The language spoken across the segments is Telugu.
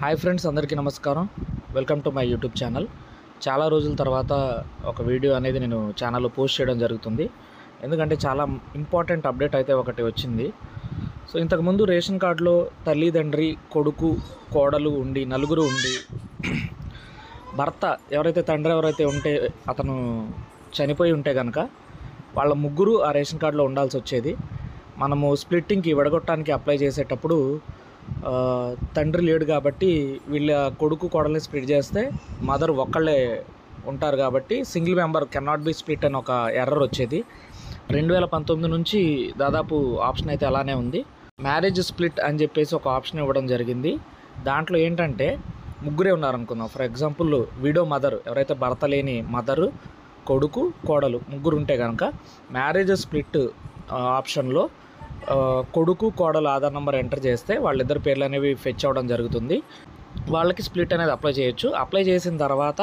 హాయ్ ఫ్రెండ్స్, అందరికీ నమస్కారం. Welcome to my YouTube channel. చాలా రోజుల తర్వాత ఒక వీడియో అనేది నేను ఛానల్లో పోస్ట్ చేయడం జరుగుతుంది. ఎందుకంటే చాలా ఇంపార్టెంట్ అప్డేట్ అయితే ఒకటి వచ్చింది. సో ఇంతకుముందు రేషన్ కార్డులో తల్లిదండ్రి, కొడుకు, కోడలు ఉండి నలుగురు ఉండి భర్త ఎవరైతే తండ్రి ఎవరైతే ఉంటే అతను చనిపోయి ఉంటే కనుక వాళ్ళ ముగ్గురు ఆ రేషన్ కార్డులో ఉండాల్సి వచ్చేది. మనము స్ప్లిట్టింగ్కి విడగొట్టడానికి అప్లై చేసేటప్పుడు తండ్రి లేడు కాబట్టి వీళ్ళ కొడుకు కోడల్ని స్ప్లిట్ చేస్తే మదర్ ఒక్కళ్ళే ఉంటారు కాబట్టి single member cannot be split అని ఒక ఎర్రర్ వచ్చేది. 2019 నుంచి దాదాపు ఆప్షన్ అయితే అలానే ఉంది. మ్యారేజ్ స్ప్లిట్ అని చెప్పేసి ఒక ఆప్షన్ ఇవ్వడం జరిగింది. దాంట్లో ఏంటంటే ముగ్గురే ఉన్నారనుకుందాం. ఫర్ ఎగ్జాంపుల్ విడో మదర్, ఎవరైతే భర్త లేని మదరు, కొడుకు, కోడలు ముగ్గురు ఉంటే కనుక మ్యారేజ్ స్ప్లిట్ ఆప్షన్లో కొడుకు కోడలు ఆధార్ నెంబర్ ఎంటర్ చేస్తే వాళ్ళిద్దరు పేర్లు అనేవి ఫెచ్ అవ్వడం జరుగుతుంది. వాళ్ళకి స్ప్లిట్ అనేది అప్లై చేయొచ్చు. అప్లై చేసిన తర్వాత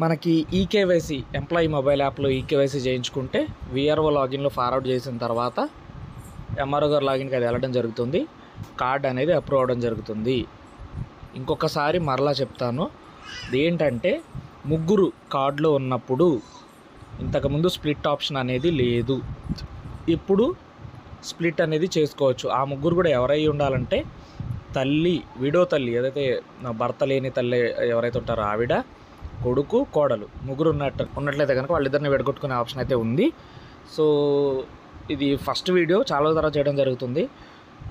మనకి ఈకేవైసీ ఎంప్లాయీ మొబైల్ యాప్లో ఈకేవైసీ చేయించుకుంటే విఆర్ఓ లాగిన్లో ఫార్వర్డ్ చేసిన తర్వాత ఎంఆర్ఓ గారు లాగిన్కి అది వెళ్ళడం జరుగుతుంది. కార్డ్ అనేది అప్రూవ్ అవ్వడం జరుగుతుంది. ఇంకొకసారి మరలా చెప్తాను, ఏంటంటే ముగ్గురు కార్డులో ఉన్నప్పుడు ఇంతకుముందు స్ప్లిట్ ఆప్షన్ అనేది లేదు. ఇప్పుడు స్ప్లిట్ అనేది చేసుకోవచ్చు. ఆ ముగ్గురు కూడా ఎవరై ఉండాలంటే విడో తల్లి, ఏదైతే భర్త లేని తల్లి ఎవరైతే ఉంటారో ఆవిడ, కొడుకు, కోడలు ముగ్గురు ఉన్నట్లయితే కనుక వాళ్ళిద్దరిని విడగొట్టుకునే ఆప్షన్ అయితే ఉంది. సో ఇది ఫస్ట్ వీడియో చాలా తర్వాత చేయడం జరుగుతుంది.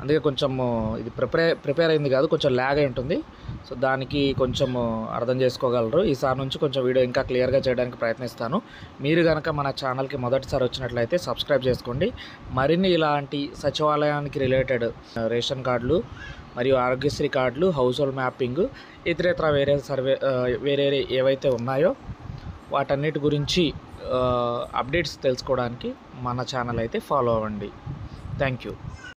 అందుకే కొంచెం ఇది ప్రిపేర్ అయింది కాదు, కొంచెం ల్యాగ్ అయి ఉంటుంది. సో దానికి కొంచెం అర్థం చేసుకోగలరు. ఈసారి నుంచి కొంచెం వీడియో ఇంకా క్లియర్గా చేయడానికి ప్రయత్నిస్తాను. మీరు కనుక మన ఛానల్కి మొదటిసారి వచ్చినట్లయితే సబ్స్క్రైబ్ చేసుకోండి. మరిన్ని ఇలాంటి సచివాలయానికి రిలేటెడ్ రేషన్ కార్డులు మరియు ఆరోగ్యశ్రీ కార్డులు, హౌస్ హోల్డ్ మ్యాపింగ్, ఇతరేతర వేరే ఏవైతే ఉన్నాయో వాటన్నిటి గురించి అప్డేట్స్ తెలుసుకోవడానికి మన ఛానల్ అయితే ఫాలో అవ్వండి. Thank you.